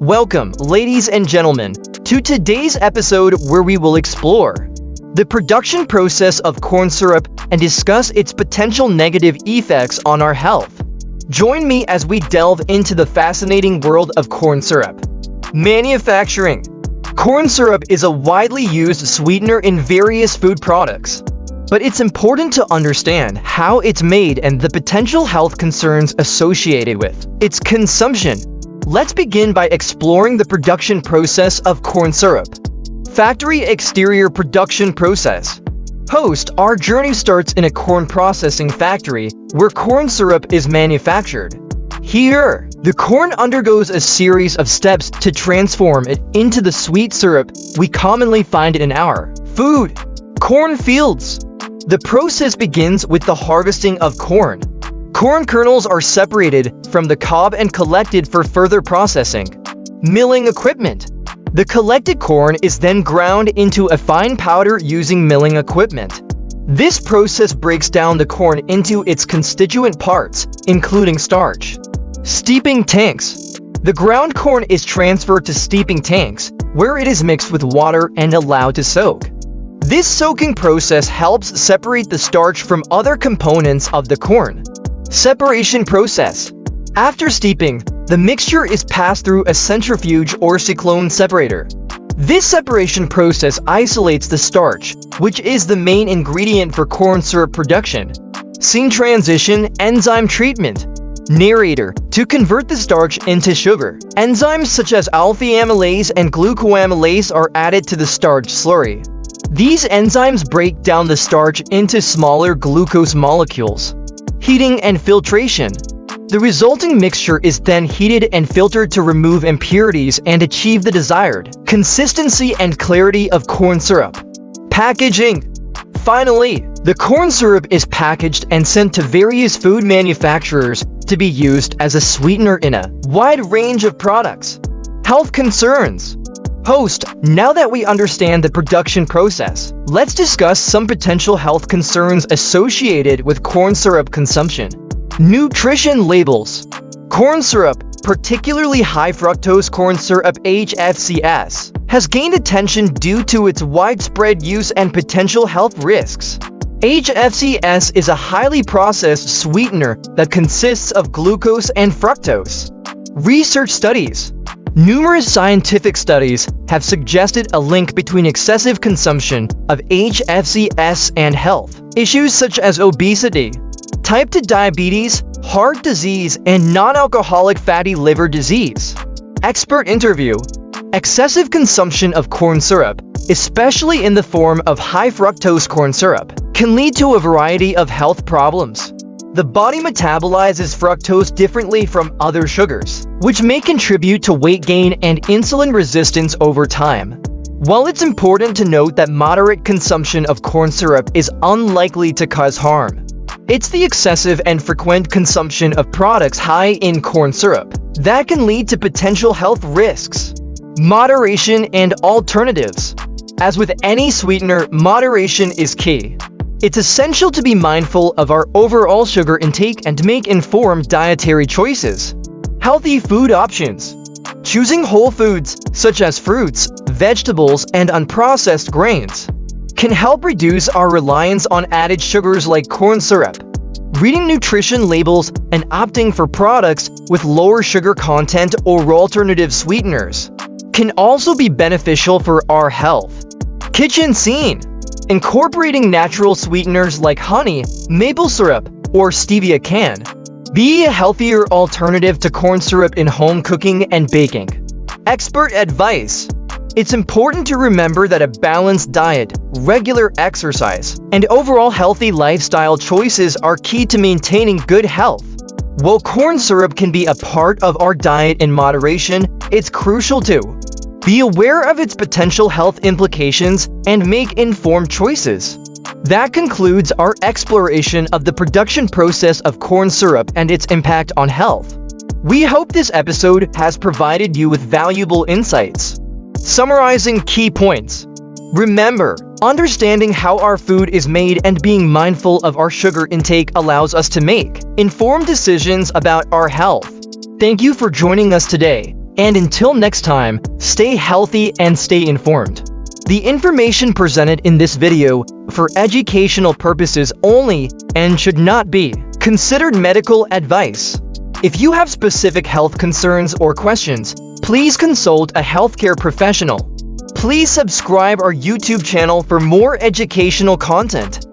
Welcome, ladies and gentlemen, to today's episode where we will explore the production process of corn syrup and discuss its potential negative effects on our health. Join me as we delve into the fascinating world of corn syrup. Manufacturing. Corn syrup is a widely used sweetener in various food products, but it's important to understand how it's made and the potential health concerns associated with its consumption. Let's begin by exploring the production process of corn syrup. Factory exterior production process. Our journey starts in a corn processing factory where corn syrup is manufactured. Here, the corn undergoes a series of steps to transform it into the sweet syrup we commonly find in our food. Corn fields. The process begins with the harvesting of corn. Corn kernels are separated from the cob and collected for further processing. Milling equipment. The collected corn is then ground into a fine powder using milling equipment. This process breaks down the corn into its constituent parts, including starch. Steeping tanks. The ground corn is transferred to steeping tanks, where it is mixed with water and allowed to soak. This soaking process helps separate the starch from other components of the corn. Separation process. After steeping, the mixture is passed through a centrifuge or cyclone separator. This separation process isolates the starch, which is the main ingredient for corn syrup production. Scene transition enzyme treatment. Narrator. To convert the starch into sugar, enzymes such as alpha-amylase and glucoamylase are added to the starch slurry. These enzymes break down the starch into smaller glucose molecules. Heating and filtration. The resulting mixture is then heated and filtered to remove impurities and achieve the desired consistency and clarity of corn syrup. Packaging. Finally, the corn syrup is packaged and sent to various food manufacturers to be used as a sweetener in a wide range of products. Health concerns. Now that we understand the production process, let's discuss some potential health concerns associated with corn syrup consumption. Nutrition labels. Corn syrup, particularly high fructose corn syrup HFCS, has gained attention due to its widespread use and potential health risks. HFCS is a highly processed sweetener that consists of glucose and fructose. Research studies. Numerous scientific studies have suggested a link between excessive consumption of HFCS and health issues such as obesity, type 2 diabetes, heart disease, and non-alcoholic fatty liver disease. Expert interview. Excessive consumption of corn syrup, especially in the form of high fructose corn syrup, can lead to a variety of health problems. The body metabolizes fructose differently from other sugars, which may contribute to weight gain and insulin resistance over time. While it's important to note that moderate consumption of corn syrup is unlikely to cause harm, it's the excessive and frequent consumption of products high in corn syrup that can lead to potential health risks. Moderation and alternatives. As with any sweetener, moderation is key. It's essential to be mindful of our overall sugar intake and make informed dietary choices. Healthy food options. Choosing whole foods, such as fruits, vegetables, and unprocessed grains, can help reduce our reliance on added sugars like corn syrup. Reading nutrition labels and opting for products with lower sugar content or alternative sweeteners can also be beneficial for our health. Kitchen scene. Incorporating natural sweeteners like honey, maple syrup, or stevia can be a healthier alternative to corn syrup in home cooking and baking. Expert advice. It's important to remember that a balanced diet, regular exercise, and overall healthy lifestyle choices are key to maintaining good health. While corn syrup can be a part of our diet in moderation, it's crucial to be aware of its potential health implications and make informed choices. That concludes our exploration of the production process of corn syrup and its impact on health. We hope this episode has provided you with valuable insights. Summarizing key points. Remember, understanding how our food is made and being mindful of our sugar intake allows us to make informed decisions about our health. Thank you for joining us today. And until next time, stay healthy and stay informed. The information presented in this video for educational purposes only and should not be considered medical advice. If you have specific health concerns or questions, please consult a healthcare professional. Please subscribe our YouTube channel for more educational content.